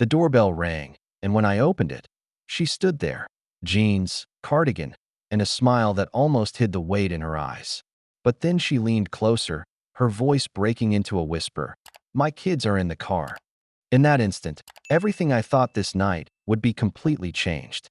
The doorbell rang, and when I opened it, she stood there, jeans, cardigan, and a smile that almost hid the weight in her eyes. But then she leaned closer, her voice breaking into a whisper. "My kids are in the car." In that instant, everything I thought this night would be completely changed.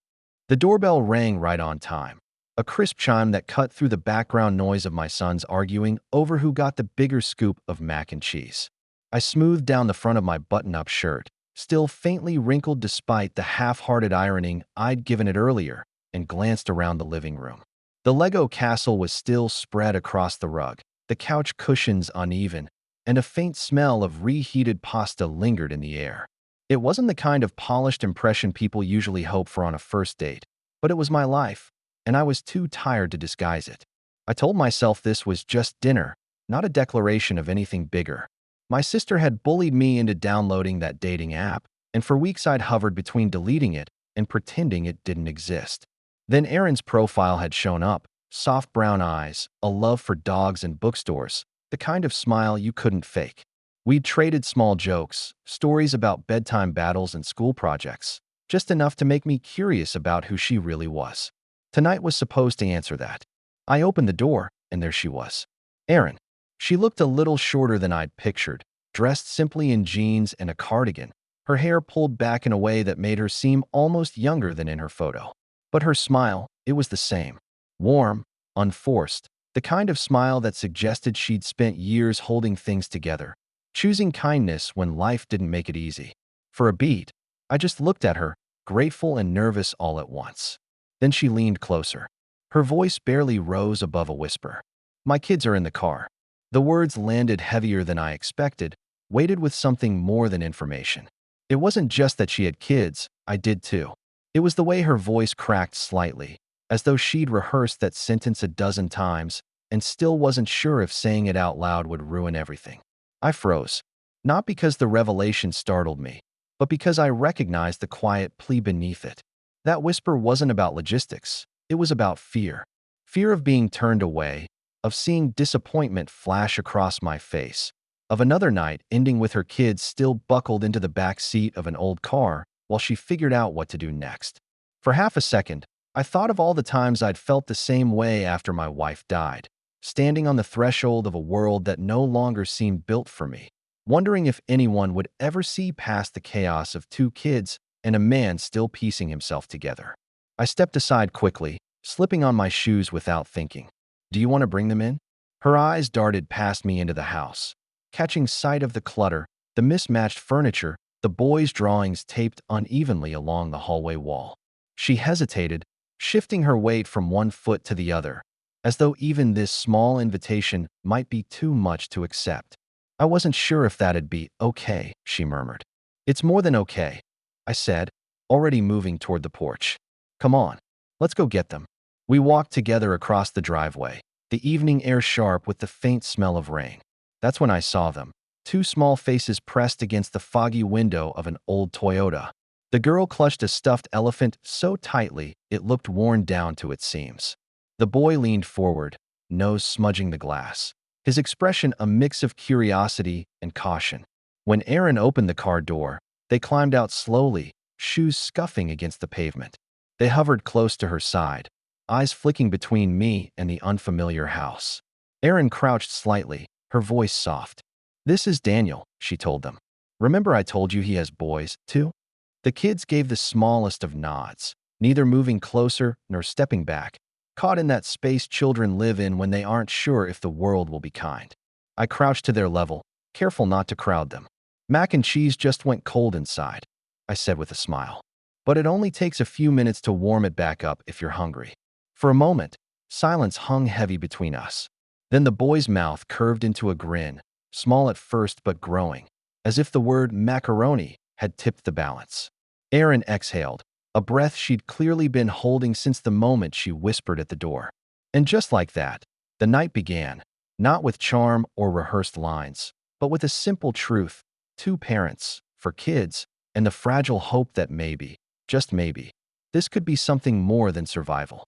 The doorbell rang right on time, a crisp chime that cut through the background noise of my sons arguing over who got the bigger scoop of mac and cheese. I smoothed down the front of my button-up shirt, still faintly wrinkled despite the half-hearted ironing I'd given it earlier, and glanced around the living room. The Lego castle was still spread across the rug, the couch cushions uneven, and a faint smell of reheated pasta lingered in the air. It wasn't the kind of polished impression people usually hope for on a first date, but it was my life, and I was too tired to disguise it. I told myself this was just dinner, not a declaration of anything bigger. My sister had bullied me into downloading that dating app, and for weeks I'd hovered between deleting it and pretending it didn't exist. Then Aaron's profile had shown up, soft brown eyes, a love for dogs and bookstores, the kind of smile you couldn't fake. We'd traded small jokes, stories about bedtime battles and school projects, just enough to make me curious about who she really was. Tonight was supposed to answer that. I opened the door, and there she was. Erin. She looked a little shorter than I'd pictured, dressed simply in jeans and a cardigan, her hair pulled back in a way that made her seem almost younger than in her photo. But her smile, it was the same. Warm, unforced, the kind of smile that suggested she'd spent years holding things together, choosing kindness when life didn't make it easy. For a beat, I just looked at her, grateful and nervous all at once. Then she leaned closer. Her voice barely rose above a whisper. "My kids are in the car." The words landed heavier than I expected, weighted with something more than information. It wasn't just that she had kids, I did too. It was the way her voice cracked slightly, as though she'd rehearsed that sentence a dozen times and still wasn't sure if saying it out loud would ruin everything. I froze, not because the revelation startled me, but because I recognized the quiet plea beneath it. That whisper wasn't about logistics, it was about fear. Fear of being turned away, of seeing disappointment flash across my face, of another night ending with her kids still buckled into the back seat of an old car while she figured out what to do next. For half a second, I thought of all the times I'd felt the same way after my wife died, standing on the threshold of a world that no longer seemed built for me, wondering if anyone would ever see past the chaos of two kids and a man still piecing himself together. I stepped aside quickly, slipping on my shoes without thinking. "Do you want to bring them in?" Her eyes darted past me into the house, catching sight of the clutter, the mismatched furniture, the boys' drawings taped unevenly along the hallway wall. She hesitated, shifting her weight from one foot to the other, as though even this small invitation might be too much to accept. "I wasn't sure if that'd be okay," she murmured. "It's more than okay," I said, already moving toward the porch. "Come on, let's go get them." We walked together across the driveway, the evening air sharp with the faint smell of rain. That's when I saw them, two small faces pressed against the foggy window of an old Toyota. The girl clutched a stuffed elephant so tightly it looked worn down to its seams. The boy leaned forward, nose smudging the glass, his expression a mix of curiosity and caution. When Aaron opened the car door, they climbed out slowly, shoes scuffing against the pavement. They hovered close to her side, eyes flicking between me and the unfamiliar house. Erin crouched slightly, her voice soft. "This is Daniel," she told them. "Remember I told you he has boys, too?" The kids gave the smallest of nods, neither moving closer nor stepping back, caught in that space children live in when they aren't sure if the world will be kind. I crouched to their level, careful not to crowd them. "Mac and cheese just went cold inside," I said with a smile. "But it only takes a few minutes to warm it back up if you're hungry." For a moment, silence hung heavy between us. Then the boy's mouth curved into a grin, small at first but growing, as if the word macaroni had tipped the balance. Erin exhaled, a breath she'd clearly been holding since the moment she whispered at the door. And just like that, the night began, not with charm or rehearsed lines, but with a simple truth: two parents, for kids, and the fragile hope that maybe, just maybe, this could be something more than survival.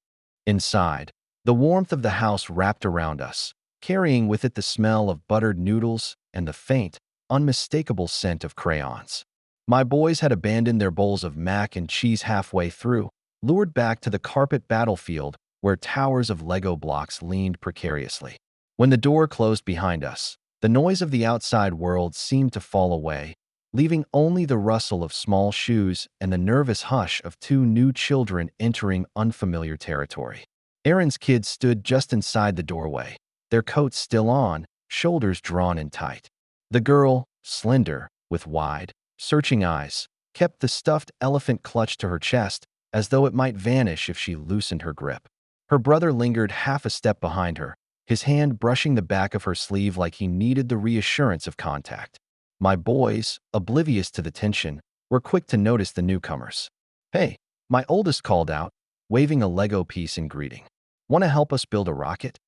Inside, the warmth of the house wrapped around us, carrying with it the smell of buttered noodles and the faint, unmistakable scent of crayons. My boys had abandoned their bowls of mac and cheese halfway through, lured back to the carpet battlefield where towers of Lego blocks leaned precariously. When the door closed behind us, the noise of the outside world seemed to fall away, leaving only the rustle of small shoes and the nervous hush of two new children entering unfamiliar territory. Aaron's kids stood just inside the doorway, their coats still on, shoulders drawn in tight. The girl, slender, with wide, searching eyes, kept the stuffed elephant clutched to her chest as though it might vanish if she loosened her grip. Her brother lingered half a step behind her, his hand brushing the back of her sleeve like he needed the reassurance of contact. My boys, oblivious to the tension, were quick to notice the newcomers. "Hey," my oldest called out, waving a Lego piece in greeting. "Want to help us build a rocket?"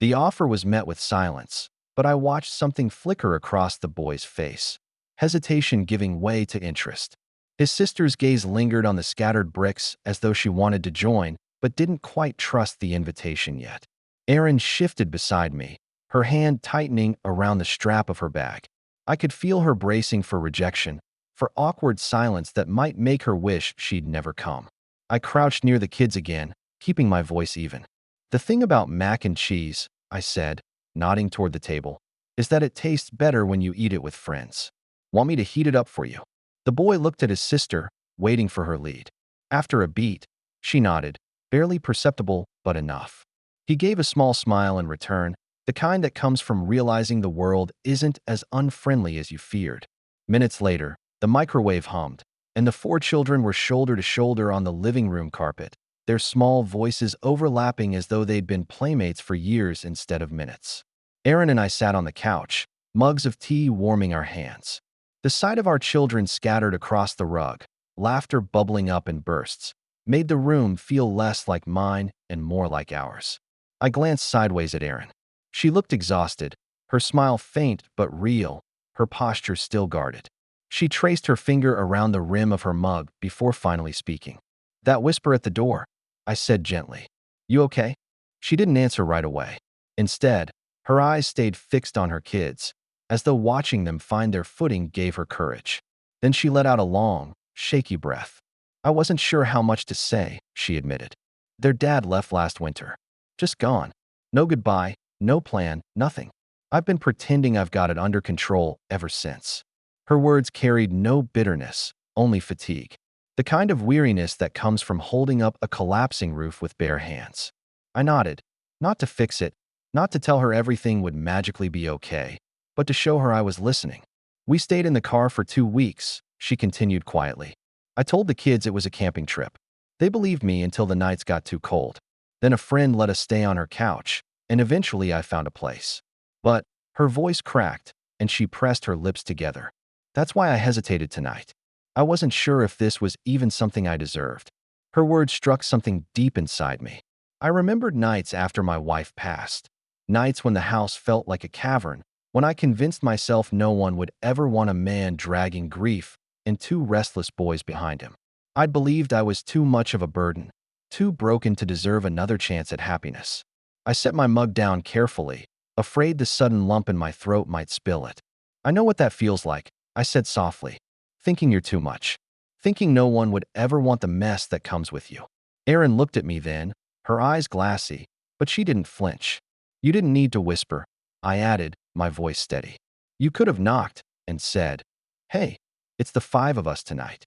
The offer was met with silence, but I watched something flicker across the boy's face, hesitation giving way to interest. His sister's gaze lingered on the scattered bricks as though she wanted to join, but didn't quite trust the invitation yet. Erin shifted beside me, her hand tightening around the strap of her bag. I could feel her bracing for rejection, for awkward silence that might make her wish she'd never come. I crouched near the kids again, keeping my voice even. "The thing about mac and cheese," I said, nodding toward the table, "is that it tastes better when you eat it with friends. Want me to heat it up for you?" The boy looked at his sister, waiting for her lead. After a beat, she nodded, barely perceptible, but enough. He gave a small smile in return, the kind that comes from realizing the world isn't as unfriendly as you feared. Minutes later, the microwave hummed, and the four children were shoulder to shoulder on the living room carpet, their small voices overlapping as though they'd been playmates for years instead of minutes. Aaron and I sat on the couch, mugs of tea warming our hands. The sight of our children scattered across the rug, laughter bubbling up in bursts, made the room feel less like mine and more like ours. I glanced sideways at Aaron. She looked exhausted, her smile faint but real, her posture still guarded. She traced her finger around the rim of her mug before finally speaking. "That whisper at the door," I said gently. "You okay?" She didn't answer right away. Instead, her eyes stayed fixed on her kids, as though watching them find their footing gave her courage. Then she let out a long, shaky breath. "I wasn't sure how much to say," she admitted. "Their dad left last winter. Just gone. No goodbye, no plan, nothing. I've been pretending I've got it under control ever since." Her words carried no bitterness, only fatigue. The kind of weariness that comes from holding up a collapsing roof with bare hands. I nodded, not to fix it, not to tell her everything would magically be okay, but to show her I was listening. "We stayed in the car for 2 weeks," she continued quietly. "I told the kids it was a camping trip. They believed me until the nights got too cold. Then a friend let us stay on her couch, and eventually I found a place." But her voice cracked, and she pressed her lips together. "That's why I hesitated tonight. I wasn't sure if this was even something I deserved." Her words struck something deep inside me. I remembered nights after my wife passed, nights when the house felt like a cavern, when I convinced myself no one would ever want a man dragging grief and two restless boys behind him. I'd believed I was too much of a burden, too broken to deserve another chance at happiness. I set my mug down carefully, afraid the sudden lump in my throat might spill it. "I know what that feels like," I said softly. "Thinking you're too much. Thinking no one would ever want the mess that comes with you." Erin looked at me then, her eyes glassy, but she didn't flinch. "You didn't need to whisper," I added, my voice steady. "You could have knocked and said, 'Hey, it's the five of us tonight.'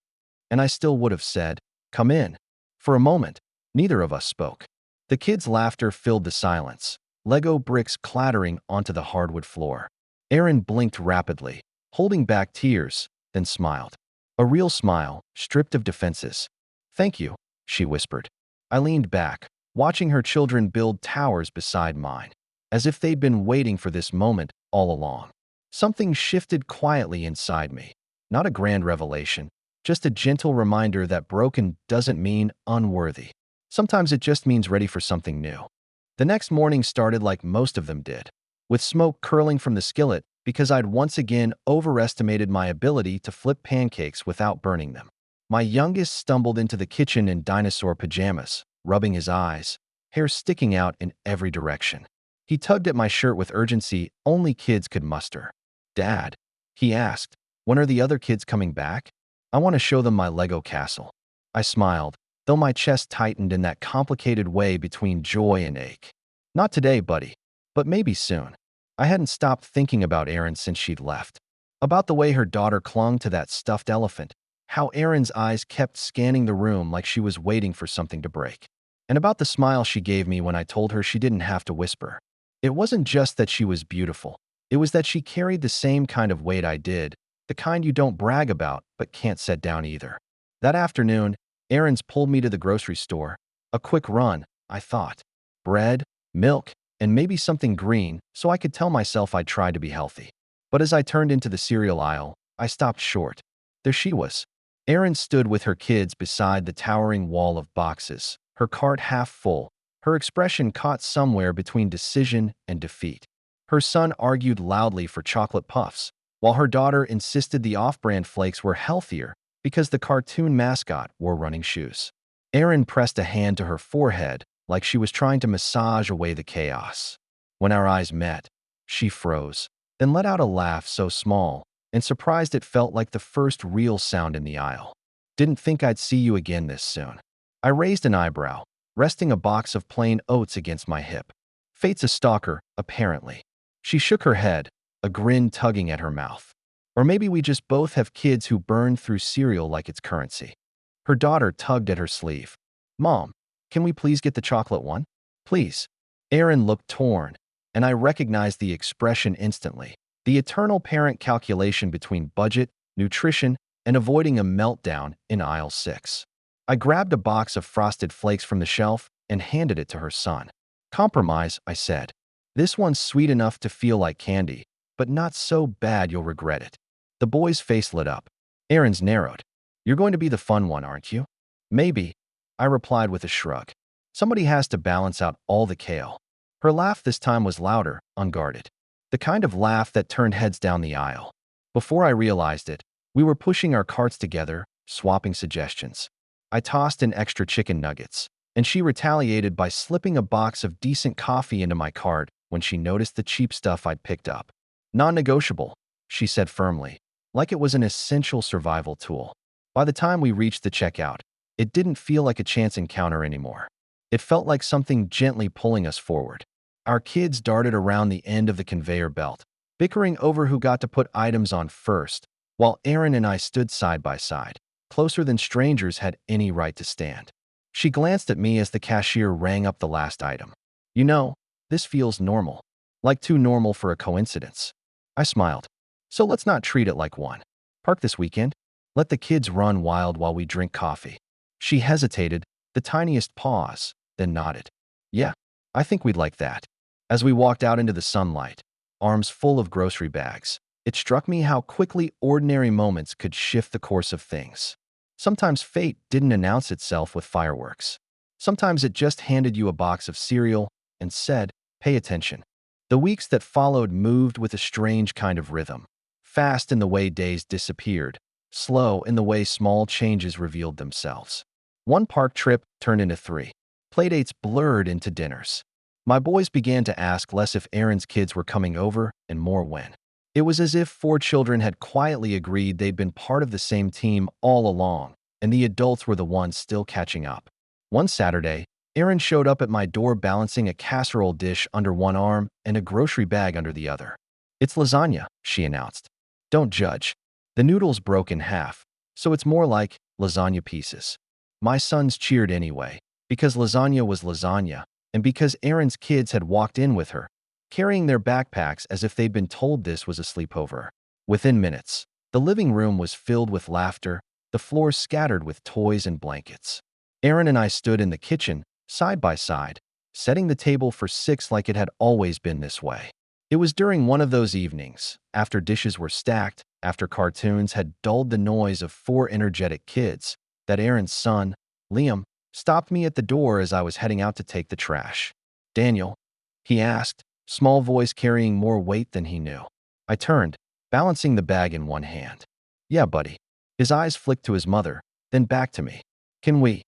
And I still would have said, 'Come in.'" For a moment, neither of us spoke. The kids' laughter filled the silence, Lego bricks clattering onto the hardwood floor. Erin blinked rapidly, holding back tears, then smiled. A real smile, stripped of defenses. "Thank you," she whispered. I leaned back, watching her children build towers beside mine, as if they'd been waiting for this moment all along. Something shifted quietly inside me. Not a grand revelation, just a gentle reminder that broken doesn't mean unworthy. Sometimes it just means ready for something new. The next morning started like most of them did, with smoke curling from the skillet because I'd once again overestimated my ability to flip pancakes without burning them. My youngest stumbled into the kitchen in dinosaur pajamas, rubbing his eyes, hair sticking out in every direction. He tugged at my shirt with urgency only kids could muster. "Dad," he asked, "when are the other kids coming back?" I want to show them my Lego castle. I smiled, though my chest tightened in that complicated way between joy and ache. Not today, buddy, but maybe soon. I hadn't stopped thinking about Erin since she'd left. About the way her daughter clung to that stuffed elephant, how Erin's eyes kept scanning the room like she was waiting for something to break, and about the smile she gave me when I told her she didn't have to whisper. It wasn't just that she was beautiful. It was that she carried the same kind of weight I did, the kind you don't brag about but can't set down either. That afternoon, Erin's pulled me to the grocery store. A quick run, I thought. Bread, milk, and maybe something green so I could tell myself I'd try to be healthy. But as I turned into the cereal aisle, I stopped short. There she was. Erin stood with her kids beside the towering wall of boxes, her cart half full, her expression caught somewhere between decision and defeat. Her son argued loudly for chocolate puffs, while her daughter insisted the off-brand flakes were healthier because the cartoon mascot wore running shoes. Erin pressed a hand to her forehead like she was trying to massage away the chaos. When our eyes met, she froze, then let out a laugh so small and surprised it felt like the first real sound in the aisle. Didn't think I'd see you again this soon. I raised an eyebrow, resting a box of plain oats against my hip. Fate's a stalker, apparently. She shook her head, a grin tugging at her mouth. Or maybe we just both have kids who burn through cereal like it's currency. Her daughter tugged at her sleeve. Mom, can we please get the chocolate one? Please. Erin looked torn, and I recognized the expression instantly. The eternal parent calculation between budget, nutrition, and avoiding a meltdown in aisle 6. I grabbed a box of Frosted Flakes from the shelf and handed it to her son. Compromise, I said. This one's sweet enough to feel like candy, but not so bad you'll regret it. The boy's face lit up. Erin's narrowed. You're going to be the fun one, aren't you? Maybe, I replied with a shrug. Somebody has to balance out all the kale. Her laugh this time was louder, unguarded. The kind of laugh that turned heads down the aisle. Before I realized it, we were pushing our carts together, swapping suggestions. I tossed in extra chicken nuggets, and she retaliated by slipping a box of decent coffee into my cart when she noticed the cheap stuff I'd picked up. Non-negotiable, she said firmly, like it was an essential survival tool. By the time we reached the checkout, it didn't feel like a chance encounter anymore. It felt like something gently pulling us forward. Our kids darted around the end of the conveyor belt, bickering over who got to put items on first, while Erin and I stood side by side, closer than strangers had any right to stand. She glanced at me as the cashier rang up the last item. You know, this feels normal. Like too normal for a coincidence. I smiled. So let's not treat it like one. Park this weekend. Let the kids run wild while we drink coffee. She hesitated, the tiniest pause, then nodded. Yeah, I think we'd like that. As we walked out into the sunlight, arms full of grocery bags, it struck me how quickly ordinary moments could shift the course of things. Sometimes fate didn't announce itself with fireworks. Sometimes it just handed you a box of cereal and said, pay attention. The weeks that followed moved with a strange kind of rhythm. Fast in the way days disappeared, slow in the way small changes revealed themselves. One park trip turned into 3. Playdates blurred into dinners. My boys began to ask less if Erin's kids were coming over and more when. It was as if 4 children had quietly agreed they'd been part of the same team all along, and the adults were the ones still catching up. One Saturday, Erin showed up at my door balancing a casserole dish under one arm and a grocery bag under the other. It's lasagna, she announced. Don't judge. The noodles broke in half, so it's more like lasagna pieces. My sons cheered anyway, because lasagna was lasagna, and because Erin's kids had walked in with her, carrying their backpacks as if they'd been told this was a sleepover. Within minutes, the living room was filled with laughter, the floor scattered with toys and blankets. Erin and I stood in the kitchen, side by side, setting the table for 6 like it had always been this way. It was during one of those evenings, after dishes were stacked, after cartoons had dulled the noise of 4 energetic kids, that Erin's son, Liam, stopped me at the door as I was heading out to take the trash. Daniel, he asked, small voice carrying more weight than he knew. I turned, balancing the bag in one hand. Yeah, buddy. His eyes flicked to his mother, then back to me. Can we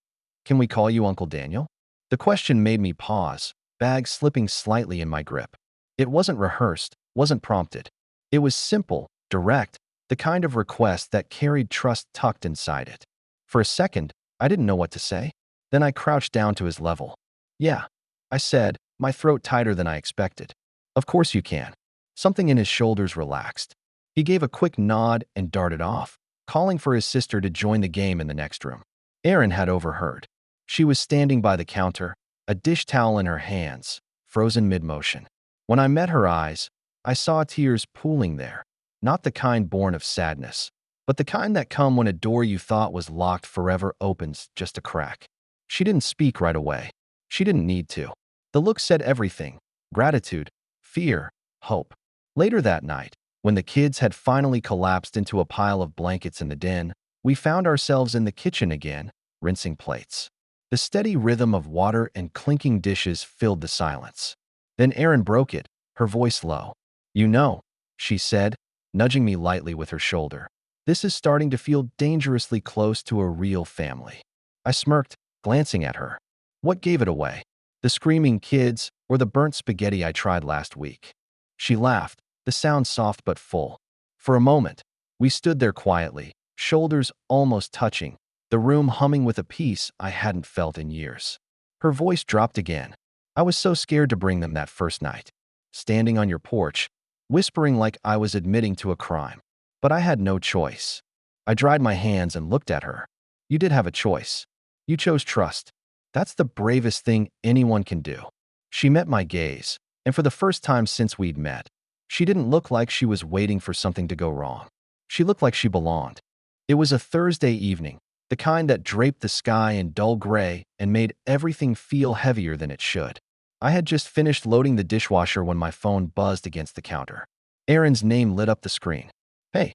call you Uncle Daniel? The question made me pause, bag slipping slightly in my grip. It wasn't rehearsed, wasn't prompted. It was simple, direct, the kind of request that carried trust tucked inside it. For a second, I didn't know what to say. Then I crouched down to his level. "Yeah," I said, my throat tighter than I expected. "Of course you can." Something in his shoulders relaxed. He gave a quick nod and darted off, calling for his sister to join the game in the next room. Erin had overheard. She was standing by the counter, a dish towel in her hands, frozen mid-motion. When I met her eyes, I saw tears pooling there, not the kind born of sadness, but the kind that come when a door you thought was locked forever opens just a crack. She didn't speak right away. She didn't need to. The look said everything: gratitude, fear, hope. Later that night, when the kids had finally collapsed into a pile of blankets in the den, we found ourselves in the kitchen again, rinsing plates. The steady rhythm of water and clinking dishes filled the silence. Then Erin broke it, her voice low. "You know," she said, nudging me lightly with her shoulder, "this is starting to feel dangerously close to a real family." I smirked, glancing at her. What gave it away? The screaming kids or the burnt spaghetti I tried last week? She laughed, the sound soft but full. For a moment, we stood there quietly, shoulders almost touching, the room humming with a peace I hadn't felt in years. Her voice dropped again. "I was so scared to bring them that first night. Standing on your porch, whispering like I was admitting to a crime. But I had no choice." I dried my hands and looked at her. "You did have a choice. You chose trust. That's the bravest thing anyone can do." She met my gaze, and for the first time since we'd met, she didn't look like she was waiting for something to go wrong. She looked like she belonged. It was a Thursday evening, the kind that draped the sky in dull gray and made everything feel heavier than it should. I had just finished loading the dishwasher when my phone buzzed against the counter. Erin's name lit up the screen. "Hey,"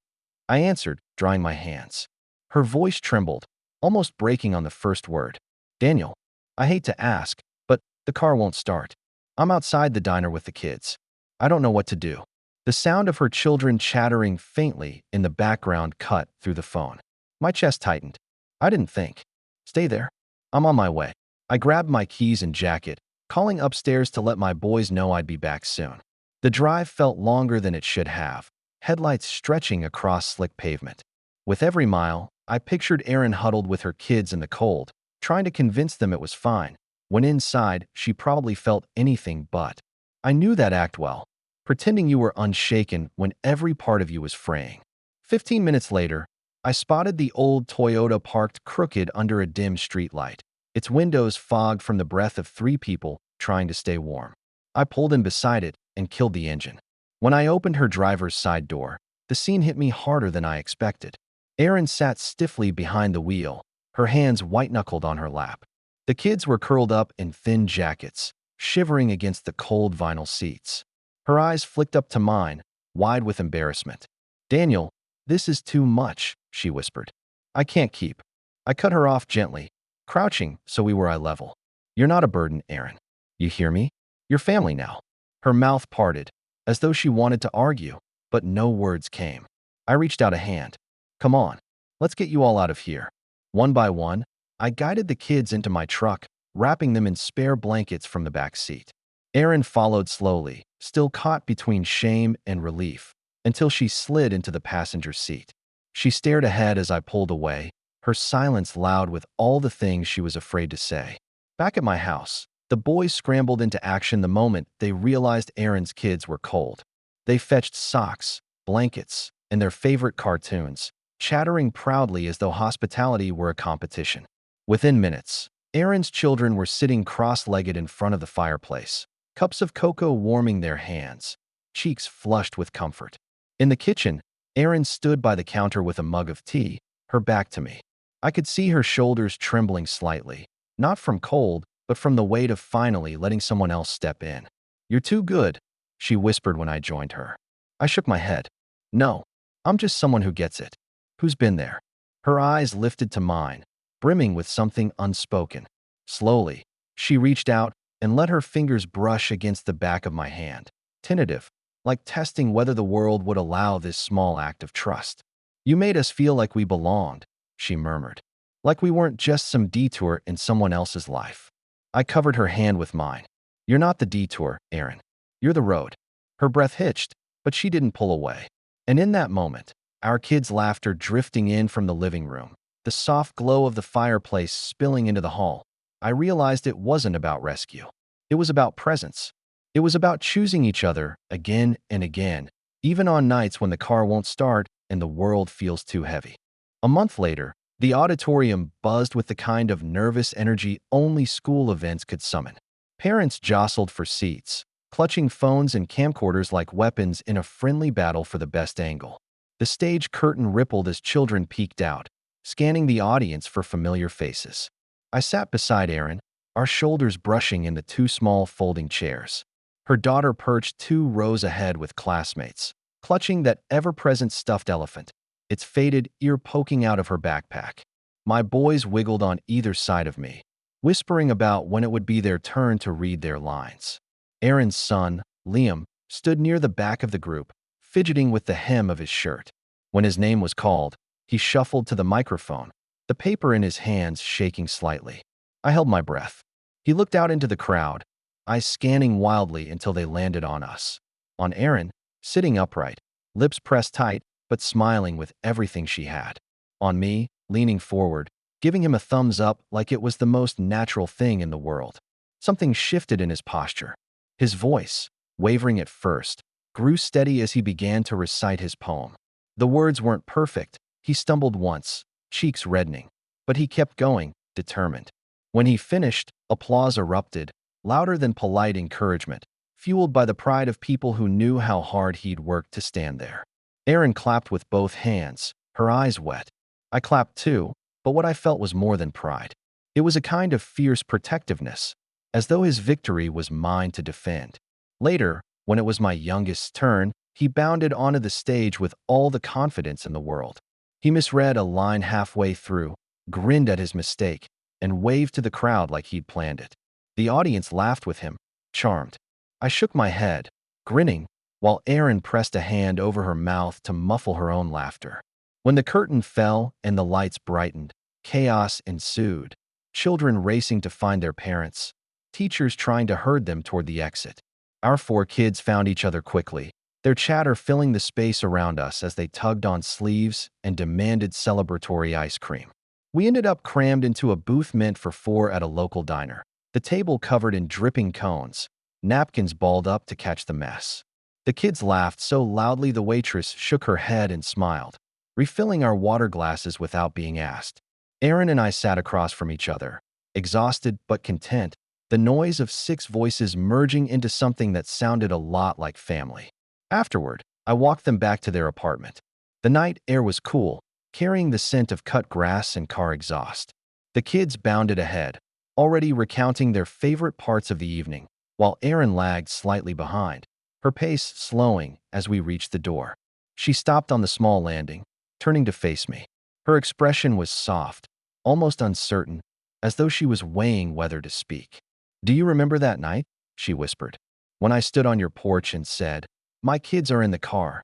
I answered, drying my hands. Her voice trembled, almost breaking on the first word. "Daniel, I hate to ask, but the car won't start. I'm outside the diner with the kids. I don't know what to do." The sound of her children chattering faintly in the background cut through the phone. My chest tightened. I didn't think. "Stay there. I'm on my way." I grabbed my keys and jacket, calling upstairs to let my boys know I'd be back soon. The drive felt longer than it should have, headlights stretching across slick pavement. With every mile, I pictured Erin huddled with her kids in the cold, trying to convince them it was fine, when inside, she probably felt anything but. I knew that act well, pretending you were unshaken when every part of you was fraying. 15 minutes later, I spotted the old Toyota parked crooked under a dim streetlight, its windows fogged from the breath of 3 people trying to stay warm. I pulled in beside it and killed the engine. When I opened her driver's side door, the scene hit me harder than I expected. Erin sat stiffly behind the wheel, her hands white-knuckled on her lap. The kids were curled up in thin jackets, shivering against the cold vinyl seats. Her eyes flicked up to mine, wide with embarrassment. "Daniel, this is too much," she whispered. "I can't keep." I cut her off gently, crouching so we were eye level. "You're not a burden, Erin. You hear me? You're family now." Her mouth parted, as though she wanted to argue, but no words came. I reached out a hand. "Come on, let's get you all out of here." One by one, I guided the kids into my truck, wrapping them in spare blankets from the back seat. Erin followed slowly, still caught between shame and relief, until she slid into the passenger seat. She stared ahead as I pulled away, her silence loud with all the things she was afraid to say. Back at my house, the boys scrambled into action the moment they realized Erin's kids were cold. They fetched socks, blankets, and their favorite cartoons, chattering proudly as though hospitality were a competition. Within minutes, Erin's children were sitting cross-legged in front of the fireplace, cups of cocoa warming their hands, cheeks flushed with comfort. In the kitchen, Erin stood by the counter with a mug of tea, her back to me. I could see her shoulders trembling slightly, not from cold, but from the weight of finally letting someone else step in. "You're too good," she whispered when I joined her. I shook my head. "No, I'm just someone who gets it. Who's been there." Her eyes lifted to mine, brimming with something unspoken. Slowly, she reached out and let her fingers brush against the back of my hand, tentative, like testing whether the world would allow this small act of trust. "You made us feel like we belonged," she murmured, "like we weren't just some detour in someone else's life." I covered her hand with mine. "You're not the detour, Erin. You're the road." Her breath hitched, but she didn't pull away. And in that moment, our kids' laughter drifting in from the living room, the soft glow of the fireplace spilling into the hall. I realized it wasn't about rescue. It was about presence. It was about choosing each other again and again, even on nights when the car won't start and the world feels too heavy. A month later, the auditorium buzzed with the kind of nervous energy only school events could summon. Parents jostled for seats, clutching phones and camcorders like weapons in a friendly battle for the best angle. The stage curtain rippled as children peeked out, scanning the audience for familiar faces. I sat beside Erin, our shoulders brushing in the two small folding chairs. Her daughter perched 2 rows ahead with classmates, clutching that ever-present stuffed elephant, its faded ear poking out of her backpack. My boys wiggled on either side of me, whispering about when it would be their turn to read their lines. Erin's son, Liam, stood near the back of the group, fidgeting with the hem of his shirt. When his name was called, he shuffled to the microphone, the paper in his hands shaking slightly. I held my breath. He looked out into the crowd, eyes scanning wildly until they landed on us. On Erin, sitting upright, lips pressed tight, but smiling with everything she had. On me, leaning forward, giving him a thumbs up like it was the most natural thing in the world. Something shifted in his posture. His voice, wavering at first, grew steady as he began to recite his poem. The words weren't perfect. He stumbled once, cheeks reddening, but he kept going, determined. When he finished, applause erupted, louder than polite encouragement, fueled by the pride of people who knew how hard he'd worked to stand there. Erin clapped with both hands, her eyes wet. I clapped too, but what I felt was more than pride. It was a kind of fierce protectiveness, as though his victory was mine to defend. Later, when it was my youngest's turn, he bounded onto the stage with all the confidence in the world. He misread a line halfway through, grinned at his mistake, and waved to the crowd like he'd planned it. The audience laughed with him, charmed. I shook my head, grinning, while Erin pressed a hand over her mouth to muffle her own laughter. When the curtain fell and the lights brightened, chaos ensued. Children racing to find their parents, teachers trying to herd them toward the exit. Our 4 kids found each other quickly, their chatter filling the space around us as they tugged on sleeves and demanded celebratory ice cream. We ended up crammed into a booth meant for 4 at a local diner, the table covered in dripping cones, napkins balled up to catch the mess. The kids laughed so loudly the waitress shook her head and smiled, refilling our water glasses without being asked. Erin and I sat across from each other, exhausted but content, the noise of 6 voices merging into something that sounded a lot like family. Afterward, I walked them back to their apartment. The night air was cool, carrying the scent of cut grass and car exhaust. The kids bounded ahead, already recounting their favorite parts of the evening, while Erin lagged slightly behind, her pace slowing as we reached the door. She stopped on the small landing, turning to face me. Her expression was soft, almost uncertain, as though she was weighing whether to speak. "Do you remember that night?" she whispered. "When I stood on your porch and said, 'My kids are in the car.'"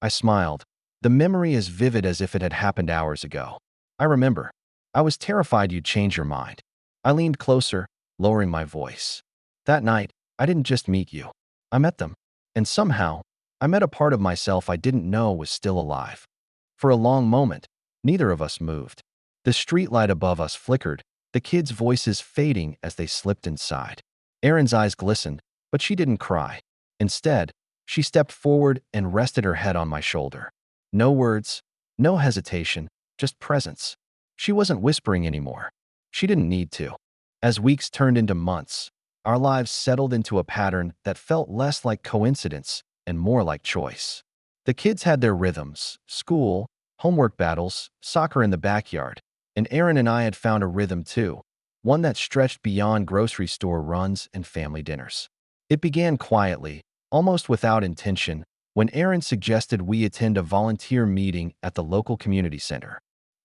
I smiled, the memory as vivid as if it had happened hours ago. "I remember. I was terrified you'd change your mind." I leaned closer, lowering my voice. "That night, I didn't just meet you. I met them. And somehow, I met a part of myself I didn't know was still alive." For a long moment, neither of us moved. The streetlight above us flickered, the kids' voices fading as they slipped inside. Erin's eyes glistened, but she didn't cry. Instead, she stepped forward and rested her head on my shoulder. No words, no hesitation, just presence. She wasn't whispering anymore. She didn't need to. As weeks turned into months, our lives settled into a pattern that felt less like coincidence and more like choice. The kids had their rhythms: school, homework battles, soccer in the backyard, and Erin and I had found a rhythm too, one that stretched beyond grocery store runs and family dinners. It began quietly, almost without intention, when Erin suggested we attend a volunteer meeting at the local community center.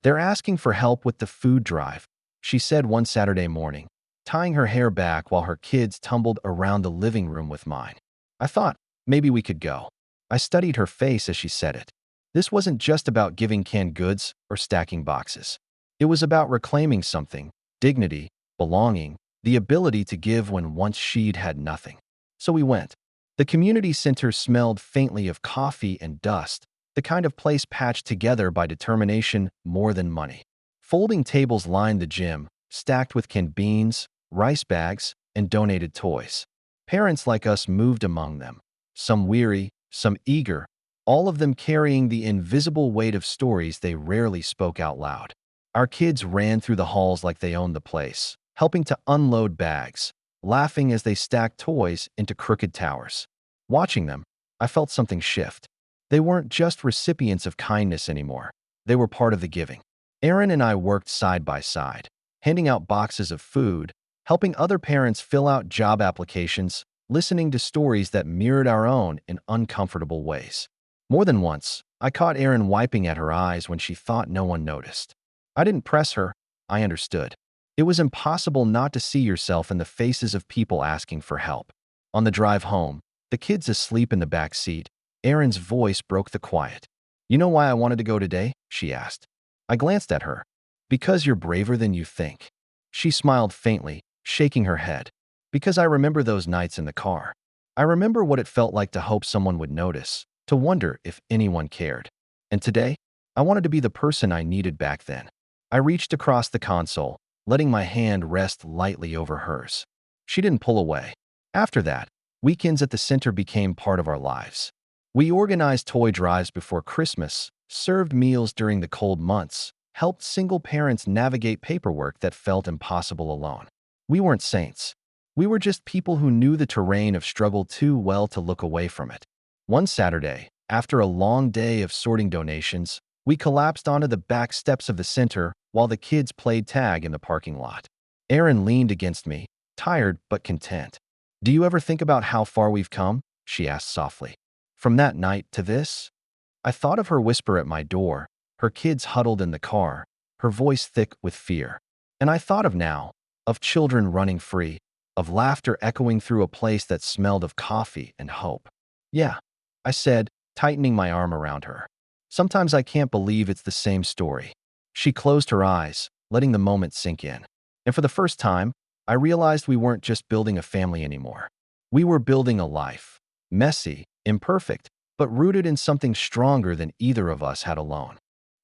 "They're asking for help with the food drive," she said one Saturday morning, tying her hair back while her kids tumbled around the living room with mine. I thought, maybe we could go. I studied her face as she said it. This wasn't just about giving canned goods or stacking boxes. It was about reclaiming something: dignity, belonging, the ability to give when once she'd had nothing. So we went. The community center smelled faintly of coffee and dust, the kind of place patched together by determination more than money. Folding tables lined the gym, stacked with canned beans, rice bags, and donated toys. Parents like us moved among them, some weary, some eager, all of them carrying the invisible weight of stories they rarely spoke out loud. Our kids ran through the halls like they owned the place, helping to unload bags, laughing as they stacked toys into crooked towers. Watching them, I felt something shift. They weren't just recipients of kindness anymore. They were part of the giving. Aaron and I worked side by side, handing out boxes of food, helping other parents fill out job applications, listening to stories that mirrored our own in uncomfortable ways. More than once, I caught Erin wiping at her eyes when she thought no one noticed. I didn't press her, I understood. It was impossible not to see yourself in the faces of people asking for help. On the drive home, the kids asleep in the back seat, Erin's voice broke the quiet. "You know why I wanted to go today?" she asked. I glanced at her. "Because you're braver than you think." She smiled faintly, shaking her head. "Because I remember those nights in the car. I remember what it felt like to hope someone would notice, to wonder if anyone cared. And today, I wanted to be the person I needed back then." I reached across the console, letting my hand rest lightly over hers. She didn't pull away. After that, weekends at the center became part of our lives. We organized toy drives before Christmas, served meals during the cold months, helped single parents navigate paperwork that felt impossible alone. We weren't saints. We were just people who knew the terrain of struggle too well to look away from it. One Saturday, after a long day of sorting donations, we collapsed onto the back steps of the center while the kids played tag in the parking lot. Erin leaned against me, tired but content. "Do you ever think about how far we've come?" she asked softly. "From that night to this?" I thought of her whisper at my door, her kids huddled in the car, her voice thick with fear. And I thought of now, of children running free, of laughter echoing through a place that smelled of coffee and hope. "Yeah," I said, tightening my arm around her. "Sometimes I can't believe it's the same story." She closed her eyes, letting the moment sink in. And for the first time, I realized we weren't just building a family anymore. We were building a life. Messy, imperfect, but rooted in something stronger than either of us had alone.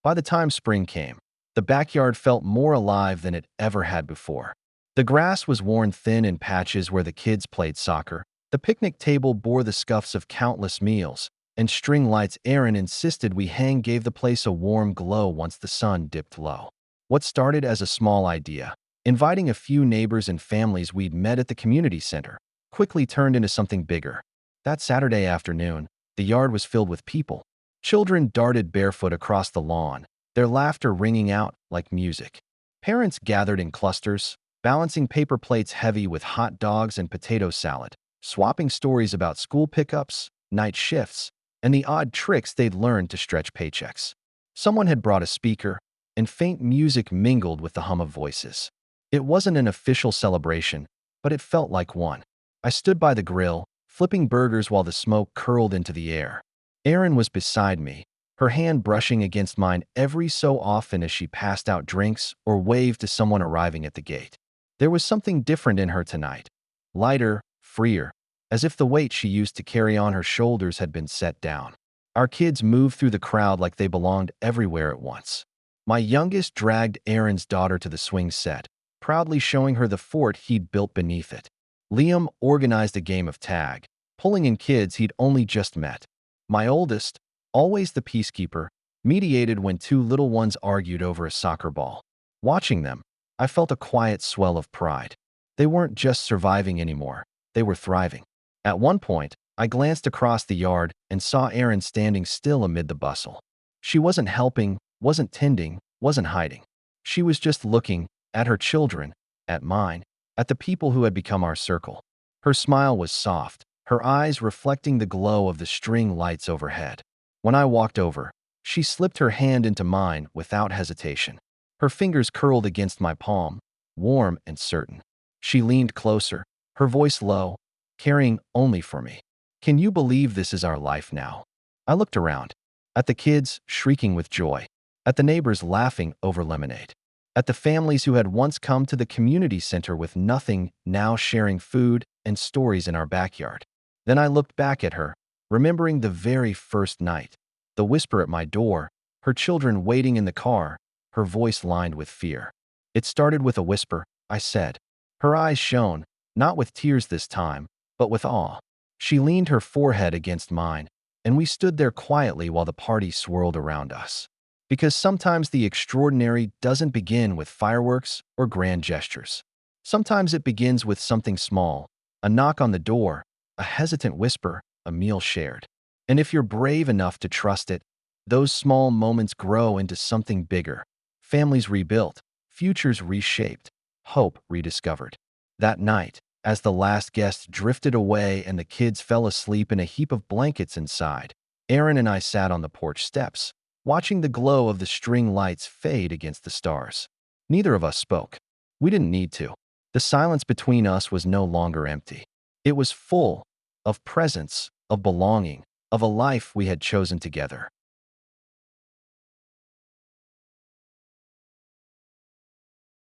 By the time spring came, the backyard felt more alive than it ever had before. The grass was worn thin in patches where the kids played soccer. The picnic table bore the scuffs of countless meals, and string lights Erin insisted we hang gave the place a warm glow once the sun dipped low. What started as a small idea, inviting a few neighbors and families we'd met at the community center, quickly turned into something bigger. That Saturday afternoon, the yard was filled with people. Children darted barefoot across the lawn, their laughter ringing out like music. Parents gathered in clusters, balancing paper plates heavy with hot dogs and potato salad, swapping stories about school pickups, night shifts, and the odd tricks they'd learned to stretch paychecks. Someone had brought a speaker, and faint music mingled with the hum of voices. It wasn't an official celebration, but it felt like one. I stood by the grill, flipping burgers while the smoke curled into the air. Erin was beside me, her hand brushing against mine every so often as she passed out drinks or waved to someone arriving at the gate. There was something different in her tonight. Lighter, freer, as if the weight she used to carry on her shoulders had been set down. Our kids moved through the crowd like they belonged everywhere at once. My youngest dragged Erin's daughter to the swing set, proudly showing her the fort he'd built beneath it. Liam organized a game of tag, pulling in kids he'd only just met. My oldest, always the peacekeeper, mediated when two little ones argued over a soccer ball. Watching them, I felt a quiet swell of pride. They weren't just surviving anymore, they were thriving. At one point, I glanced across the yard and saw Erin standing still amid the bustle. She wasn't helping, wasn't tending, wasn't hiding. She was just looking, at her children, at mine, at the people who had become our circle. Her smile was soft, her eyes reflecting the glow of the string lights overhead. When I walked over, she slipped her hand into mine without hesitation. Her fingers curled against my palm, warm and certain. She leaned closer, her voice low, caring only for me. "Can you believe this is our life now?" I looked around, at the kids shrieking with joy, at the neighbors laughing over lemonade, at the families who had once come to the community center with nothing, now sharing food and stories in our backyard. Then I looked back at her, remembering the very first night. the whisper at my door, her children waiting in the car, her voice lined with fear. It started with a whisper, I said. Her eyes shone, not with tears this time, but with awe. She leaned her forehead against mine, and we stood there quietly while the party swirled around us. Because sometimes the extraordinary doesn't begin with fireworks or grand gestures. Sometimes it begins with something small, a knock on the door, a hesitant whisper, a meal shared. And if you're brave enough to trust it, those small moments grow into something bigger. Families rebuilt, futures reshaped, hope rediscovered. That night, as the last guest drifted away and the kids fell asleep in a heap of blankets inside, Aaron and I sat on the porch steps, watching the glow of the string lights fade against the stars. Neither of us spoke. We didn't need to. The silence between us was no longer empty. It was full of presence, of belonging, of a life we had chosen together.